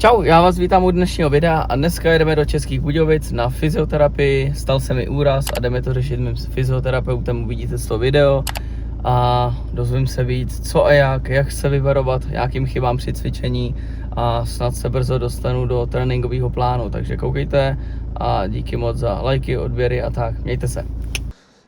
Čau, já vás vítám u dnešního videa a dneska jedeme do Českých Budějovic na fyzioterapii. Stal se mi úraz a jdeme to řešit mým fyzioterapeutem, uvidíte to video a dozvím se víc co a jak se vyvarovat nějakým chybám při cvičení a snad se brzo dostanu do tréninkového plánu, takže koukejte a díky moc za lajky, odběry a tak, mějte se.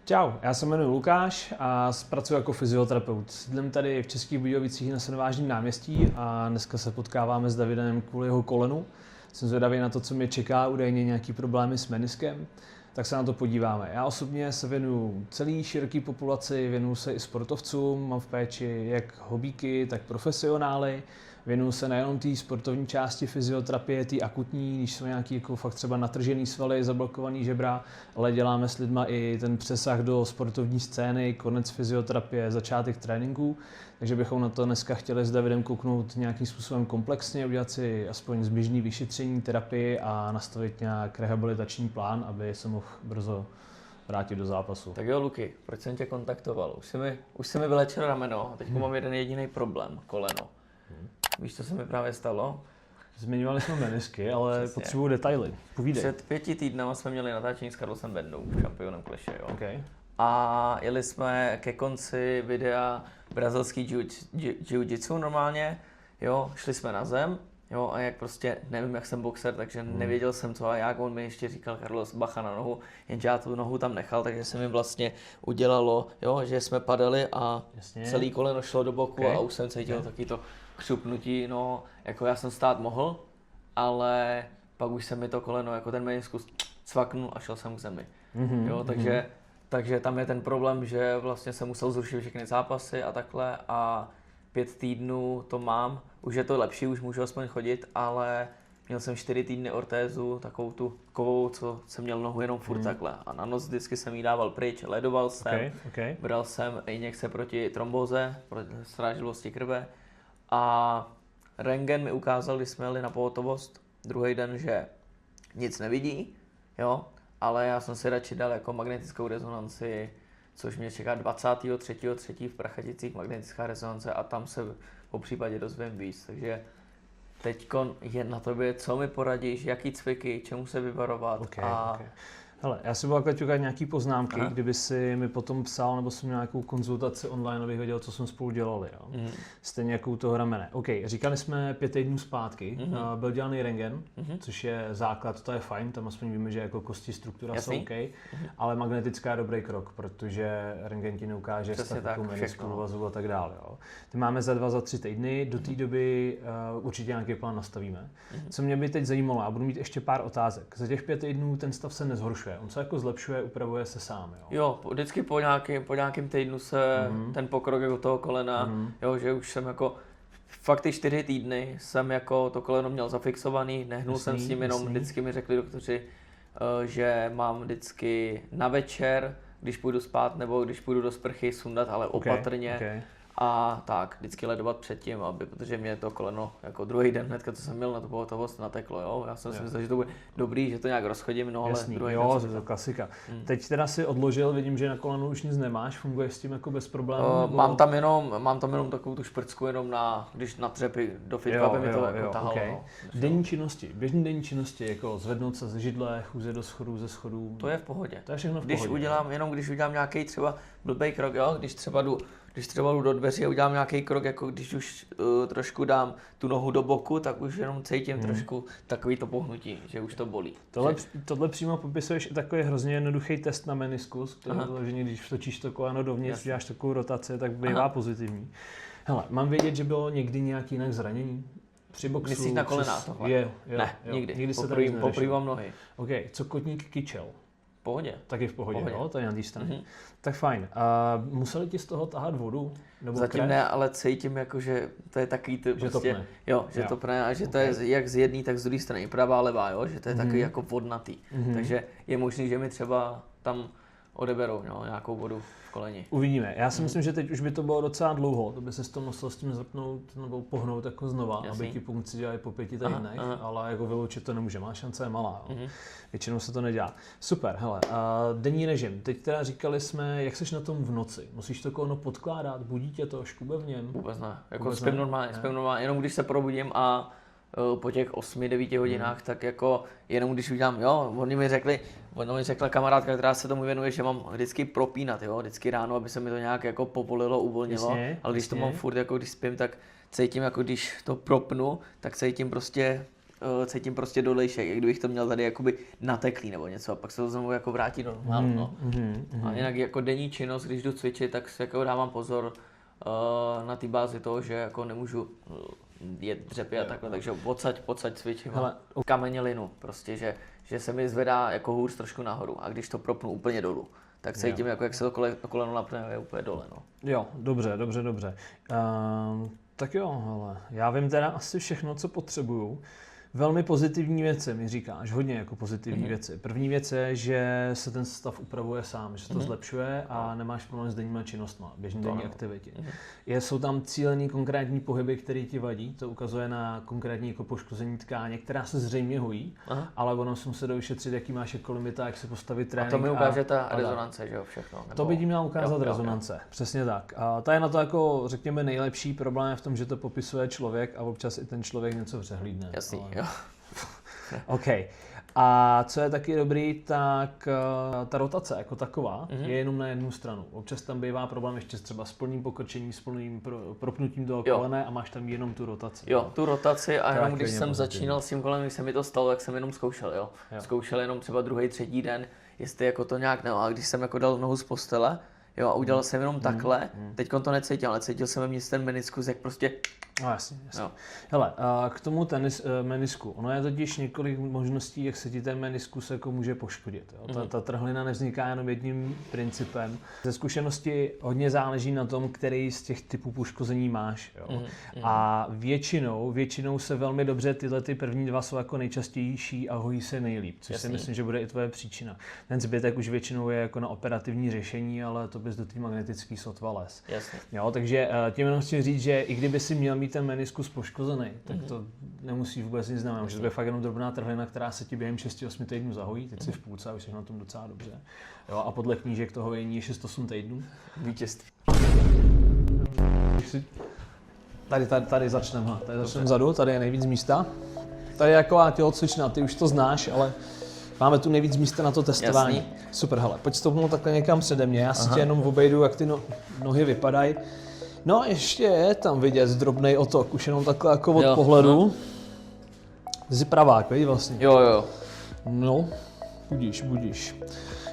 Čau, já se jmenuji Lukáš a pracuji jako fyzioterapeut. Sídlím tady v Českých Budějovicích na Sedmvážním náměstí a dneska se potkáváme s Davidem kvůli jeho kolenu. Jsem zvědavý na to, co mě čeká, údajně nějaký problémy s meniskem, tak se na to podíváme. Já osobně se věnuju celý široký populaci, věnuju se i sportovcům, mám v péči jak hobíky, tak profesionály. Věnuju se nejenom té sportovní části fyzioterapie, té akutní, když jsou nějaký jako fakt třeba natržený svaly, zablokovaný žebra, ale děláme s lidma i ten přesah do sportovní scény, konec fyzioterapie, začátek tréninku. Takže bychom na to dneska chtěli s Davidem kouknout nějakým způsobem komplexně, udělat si aspoň zběžný vyšetření, terapii a nastavit nějak rehabilitační plán, aby se mohl brzo vrátit do zápasu. Tak jo, Luky, proč jsem tě kontaktoval? Už se mi vylečilo rameno a teď mám jeden jediný problém, koleno. Víš, co se mi právě stalo? Zmiňovali jsme menisky, ale potřebuju detaily. Povídej. Před 5 týdnama jsme měli natáčení s Carlosem Bendou, šampionem kleše, jo. Okay. A jeli jsme ke konci videa brazilský jiu-jitsu normálně, jo, šli jsme na zem, jo, a jak prostě, nevím, jak jsem boxer, takže nevěděl jsem co a jak, on mi ještě říkal Carlos bacha na nohu, jenže já tu nohu tam nechal, takže se mi vlastně udělalo, jo, že jsme padali a celý koleno šlo do boku a už jsem cítil taky to křupnutí, no, jako já jsem stát mohl, ale pak už se mi to koleno, jako ten meniskus cvaknul a šel jsem k zemi, jo, takže tam je ten problém, že vlastně jsem musel zrušit všechny zápasy a takhle a 5 týdnů to mám, už je to lepší, už můžu aspoň chodit, ale měl jsem 4 týdny ortézu, takovou tu kovou, co jsem měl nohu jenom furt takhle a na noc vždycky jsem jí dával pryč, ledoval jsem, bral jsem injekce proti trombóze, proti srážlivosti krve a rentgen mi ukázal, když jsme jeli na pohotovost druhý den, že nic nevidí, jo, ale já jsem si radši dal jako magnetickou rezonanci, což mě čeká 23.3. v Prachaticích magnetická rezonance a tam se po případě dozvím víc, takže teďkon je na tobě, co mi poradíš, jaký cviky, čemu se vyvarovat Hele, já si budu takhle ťukat nějaký poznámky, kdyby si mi potom psal, nebo jsem měl nějakou konzultaci online, abych věděl, co jsme spolu dělali, jo. Stejně jako u toho ramene. OK, říkali jsme 5 týdnů zpátky, byl dělaný rentgen, což je základ, to je fajn, tam aspoň víme, že jako kosti struktura jsou OK, ale magnetická je dobrý krok, protože rentgen ti neukáže stav jako menisku, vazu a tak dále, jo. Ty máme za 2, za 3 týdny, do té doby určitě nějaký plán nastavíme. Co mě by teď zajímalo, a budu mít ještě pár otázek. Za těch 5 týdnů ten stav se nezhoršuje. On se jako zlepšuje, upravuje se sám, jo? Jo, vždycky po nějakém týdnu se ten pokrok jako toho kolena, jo, že už jsem jako fakt ty 4 týdny jsem jako to koleno měl zafixovaný, nehnul jsem s tím, jenom vždycky mi řekli doktoři, že mám vždycky na večer, když půjdu spát nebo když půjdu do sprchy sundat, ale opatrně. A tak, vždycky ledovat předtím, protože mě to koleno jako druhý den hnedka, co jsem měl na tu pohotovost, nateklo, jo. Já jsem si myslel, že to bude dobrý, že to nějak rozchodím, no ale druhý den. Jo, to je klasika. Teď teda si odložil, vidím, že na kolenu už nic nemáš, funguje s tím jako bez problémů? Mám tam jenom takovou tu šprcku jenom když na třepy do fitka, aby mi to jako tahalo. No. Denní činnosti, běžný denní činnosti, jako zvednout se ze židle, chůze do schodů, ze schodů. To je v pohodě. To je všechno v pohodě. Když udělám nějaký třeba blbej krok, jo, když třeba jdu do dveří a udělám nějaký krok, jako když už trošku dám tu nohu do boku, tak už jenom cítím trošku takový to pohnutí, že už to bolí. Tohle přímo popisuješ i takový hrozně jednoduchý test na meniskus, který když vtočíš to koleno dovnitř, děláš takovou rotaci, tak bývá pozitivní. Hele, mám vědět, že bylo někdy nějaký jinak zranění? Při boxu? Myslíš na kolenách tohle? Ne, nikdy. Nikdy se tady poprývám nohy. OK, co kotník kyčel? V pohodě. Taky v pohodě, jo, to je na té straně. Tak fajn. A museli ti z toho tahat vodu? Nebo zatím ne, ale cítím jako, že to je takový to že prostě, topne. Jo, že to pne a že to je jak z jedné, tak z druhé strany, pravá, levá, jo, že to je takový jako vodnatý. Takže je možný, že mi třeba tam odeberou, jo, nějakou vodu v koleni. Uvidíme. Já si myslím, že teď už by to bylo docela dlouho, to by se to musel s tím zrpnout nebo pohnout jako znova, aby ti punkci dělali po 5 týdnech, ale jako vyloučit to nemůže, má šance je malá. Většinou se to nedělá. Super, hele, denní režim. Teď teda říkali jsme, jak seš na tom v noci? Musíš to koleno podkládat, budí tě to, škube v něm? Vůbec ne, jako spím normálně, jenom když se probudím a po těch 8-9 hodinách, tak jako jenom když udělám, ona mi řekla kamarádka, která se tomu věnuje, že mám vždycky propínat, vždycky ráno, aby se mi to nějak jako povolilo, uvolnilo, jasně, ale když to mám furt, jako když spím, tak cítím, jako když to propnu, tak cítím prostě dolejšek, jak kdybych to měl tady jakoby nateklý nebo něco a pak se to znovu jako vrátí do normálu. A jinak jako denní činnost, když jdu cvičit, tak si jako dávám pozor na té bázi toho, že jako nemůžu jet dřepy a takhle, takže odsaď cvičím kamenělinu prostě, že se mi zvedá jako hůř trošku nahoru a když to propnu úplně dolů, tak cítím, jako jak se to koleno napne, je úplně dole. No. Jo, dobře. Tak jo, hele, já vím teda asi všechno, co potřebuju. Velmi pozitivní věci mi říkáš, hodně jako pozitivní věci. První věc je, že se ten stav upravuje sám, že se to zlepšuje a nemáš problém s denníma činnostma, běžný denní aktivitě. Jsou tam cílený konkrétní pohyby, které ti vadí, to ukazuje na konkrétní jako poškození tkáně, která se zřejmě hojí, ale ono si musí dovyšetřit, jaký máš jako limita, jak se postavit trénink. A to mi ukáže ta rezonance, že jo, všechno. Nebo... To by ti měla ukázat rezonance, přesně tak. A ta je na to jako, řekněme, nejlepší. Problém je v tom, že to popisuje člověk a občas i ten člověk něco přehlídne. Jasný, ale... jo. OK. A co je taky dobrý, tak ta rotace jako taková je jenom na jednu stranu. Občas tam bývá problém ještě třeba s plným pokrčením, s plným propnutím toho kolene a máš tam jenom tu rotaci. Jo, tu rotaci a jenom když jsem začínal s tím kolenem, když se mi to stalo, tak jsem jenom zkoušel, jo. Zkoušel jenom třeba druhý, třetí den, jestli jako to nějak a když jsem jako dal nohu z postele, jo, a udělal jsem jenom takhle, teďkon to necítil, ale cítil jsem mě ten meniskus, jak prostě... No jasně. Hele, k tomu menisku, ono je totiž několik možností, jak se ti ten meniskus jako může poškodit. Jo? Ta trhlina nevzniká jenom jedním principem. Ze zkušenosti hodně záleží na tom, který z těch typů poškození máš. Jo? A většinou se velmi dobře tyhle ty první dva jsou jako nejčastější a hojí se nejlíp, což si myslím, že bude i tvoje příčina. Ten zbytek už většinou je jako na operativní řešení, ale to bys do té magnetický sotva les. Jo, takže tím jenom chci říct, že i kdyby si měl mít ten meniskus poškozený, tak to nemusí vůbec nic znamenat. Že to je fakt jenom drobná trhlina, která se ti během 6-8 týdnů zahojí, teď si v půlce a už jsi na tom docela dobře. Jo, a podle knížek toho hojení je 6-8 týdnů. Vítězství. Tady začneme vzadu, tady je nejvíc místa. Tady je taková tělocvična, ty už to znáš, ale máme tu nejvíc místa na to testování. Jasný. Super, hele, pojď stoupnout takhle někam přede mě, já si tě jenom obejdu, jak ty nohy vypadají. No ještě je tam vidět drobnej otok, už jenom takhle jako od pohledu. Ty jsi pravák, víš vlastně? Jo. No, budíš.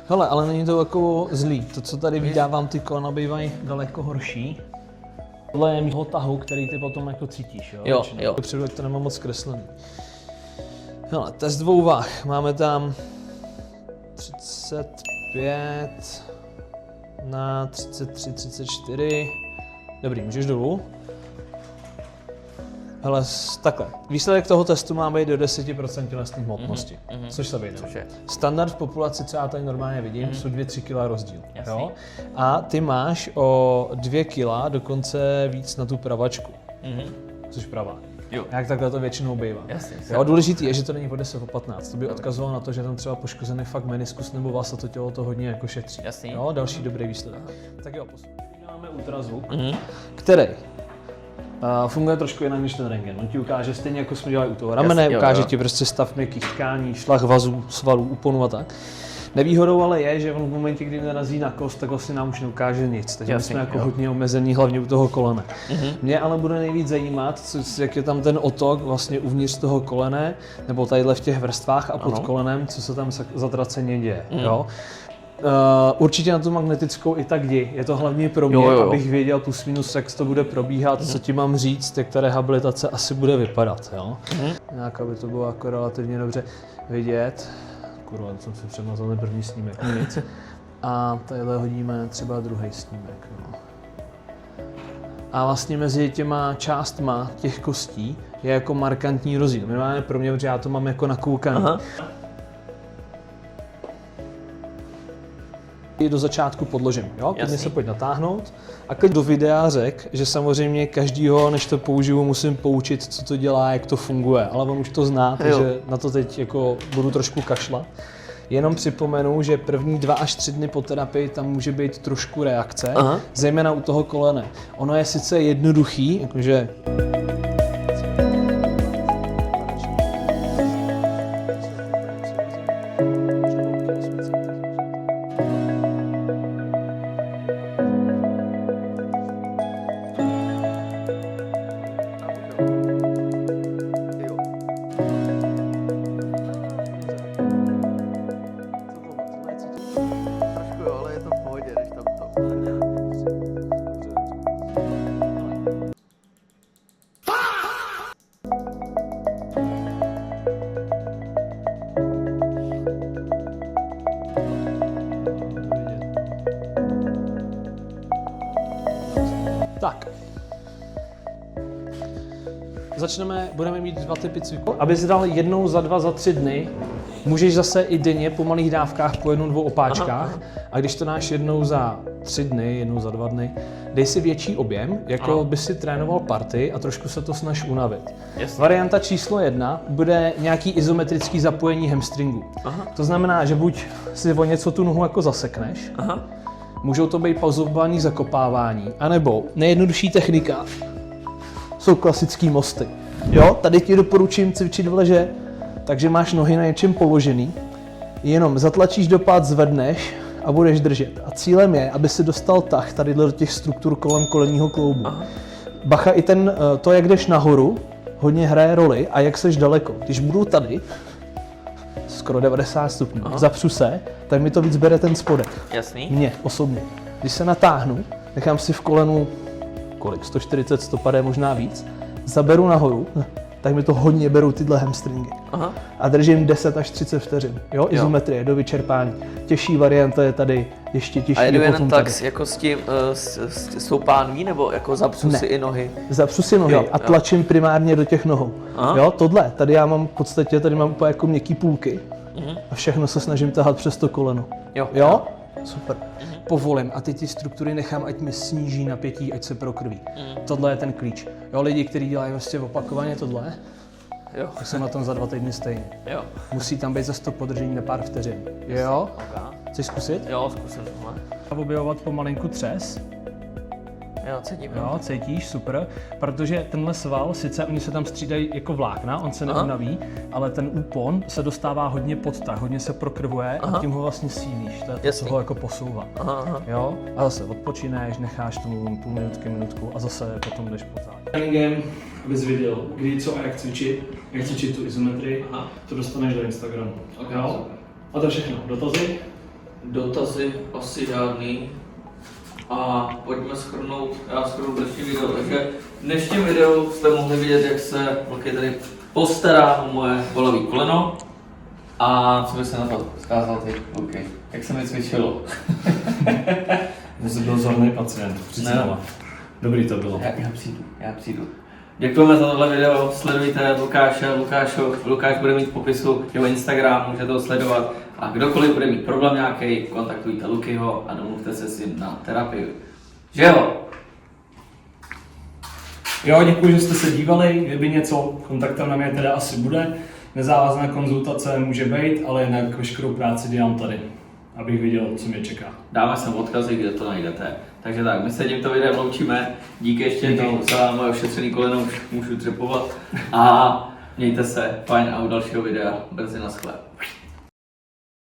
Hele, ale není to jako zlý, to co tady vydávám, ty kolena bývají daleko horší. Tohle je mýho tahu, který ty potom jako cítíš, jo? Jo. Dopředu, jak to nemám moc zkreslený. Hele, test dvou vah, máme tam 35 na 33, 34. Dobrý, můžeš dolů. Hele, takhle. Výsledek toho testu má být do 10% tělesné hmotnosti, což se vyjde. Standard v populaci, co já tady normálně vidím, jsou 2-3 kg rozdíl. Jo? A ty máš o 2 kg dokonce víc na tu pravačku, což pravá. Jo. Jak takhle to většinou bývá. Jo, důležitý je, že to není o 10, o 15. To by odkazovalo na to, že tam třeba poškozený fakt meniskus nebo vás a to tělo to hodně jako šetří. Jo, další dobrý výsledek. Tak jo, máme ultrazvuk, který funguje trošku jinak než ten rentgen. On ti ukáže stejně jako jsme dělali u toho ramene, ukáže ti prostě stav měkkých tkání, šlach vazů, svalů, úponů a tak. Nevýhodou ale je, že on v momentě, kdy narazí na kost, tak vlastně nám už neukáže nic. Takže my jsme jako hodně omezený, hlavně u toho kolene. Mě ale bude nejvíc zajímat, jak je tam ten otok vlastně uvnitř toho kolene, nebo tadyhle v těch vrstvách a pod kolenem, co se tam zatraceně děje. Jo? Určitě na tu magnetickou i tak jdi. Je to hlavně pro mě, abych věděl plus minus, jak to bude probíhat, co ti mám říct, jak ta rehabilitace asi bude vypadat. Jo? Nějak, aby to bylo jako relativně dobře vidět. Kurva, jsem si přemazal ten první snímek, nic. A tadyhle hodíme třeba druhý snímek. No. A vlastně mezi těma částma těch kostí je jako markantní rozdíl. Minimálně pro mě, protože já to mám jako nakoukaný. Do začátku podložím, jo? Klidně se pojď natáhnout a klidně do videa řek, že samozřejmě každýho, než to použiju, musím poučit, co to dělá, jak to funguje, ale on už to zná, takže na to teď jako budu trošku kašlat. Jenom připomenu, že první 2 až 3 dny po terapii tam může být trošku reakce, zejména u toho kolene. Ono je sice jednoduchý, jakože budeme mít 2 typy cviků. Aby si dal jednou za 2, za 3 dny, můžeš zase i denně po malých dávkách po 1-2 opáčkách. Aha. A když to dáš jednou za 3 dny, jednou za 2 dny, dej si větší objem, jako by si trénoval party a trošku se to snaž unavit. Jasně. Varianta číslo 1 bude nějaký izometrický zapojení hamstringu. Aha. To znamená, že buď si o něco tu nohu jako zasekneš, aha. Můžou to být pauzovaný zakopávání, anebo nejjednodušší technika jsou klasický mosty. Jo, tady ti doporučím cvičit v leže, takže máš nohy na něčem položený, jenom zatlačíš do pát, zvedneš a budeš držet. A cílem je, aby si dostal tah tady do těch struktur kolem kolenního kloubu. Aha. Bacha, i to, jak jdeš nahoru, hodně hraje roli a jak seš daleko. Když budu tady, skoro 90 stupňů, zapřu se, tak mi to víc bere ten spodek. Jasný. Mně osobně. Když se natáhnu, nechám si v kolenu, 140, 150, možná víc, zaberu nahoru, tak mi to hodně berou tyhle hamstringy. Aha. A držím 10 až 30 vteřin. Jo, izometrie do vyčerpání. Těžší varianta je tady, ještě těžší. A jedu jenom tak jako s tím, s tou pánví, nebo jako zapřu si i nohy? Zapřu si nohy a tlačím primárně do těch nohou. Aha. Jo, tohle, tady já mám v podstatě, tady mám jako měkký půlky a všechno se snažím tahat přes to koleno. Jo? Super. Povolím a ty struktury nechám, ať mi sníží napětí, ať se prokrví. Tohle je ten klíč. Jo, lidi, kteří dělají vlastně opakovaně tohle, tak jsou na tom za 2 týdny stejně. Jo. Musí tam být zase to podržení na pár vteřin. Jo? Okay. Chceš zkusit? Jo, zkusím tohle. Objevovat pomalinku třes. Jo, cítím. Jo, cítíš, super, protože tenhle sval, sice oni se tam střídají jako vlákna, on se neunaví, ale ten úpon se dostává hodně pod tah, hodně se prokrvuje a tím ho vlastně sílíš, to je to, co ho jako posouvá. Aha. Jo, a zase odpočineš, necháš tomu půl minutky, minutku a zase potom jdeš po záď. Tréninkem, abys viděl, kdy, co a jak cvičit tu izometrii, to dostaneš do Instagramu. Okay, jo? A to všechno, dotazy? Dotazy asi žádný. A pojďme shrnout, já shrnu dnešní video, takže v dnešním videu jste mohli vidět, jak se Luky tady postará o moje bolavý koleno. A co by se na to zkázal ty, Luky? Jak se mi cvičilo? To jsi byl vzorný pacient, přiznala. Dobrý to bylo. Já přijdu. Děkujeme za tohle video, sledujte Lukáše, Lukáš bude mít v popisu jeho Instagram, můžete ho sledovat. A kdokoliv bude mít problém nějaký, kontaktujte Lukyho a domluvte se s ním na terapii. Že jo? Jo, děkuji, že jste se dívali, kdyby něco, kontaktem na mě teda asi bude. Nezávazná konzultace může být, ale jinak veškerou práci dělám tady, abych viděl, co mě čeká. Dáme sem odkazy, kde to najdete. Takže tak, my se tímto videem loučíme. Díky ještě jednou za moje ošetřený koleno, už můžu třepovat. A mějte se, fajn a u dalšího videa brzy naschle.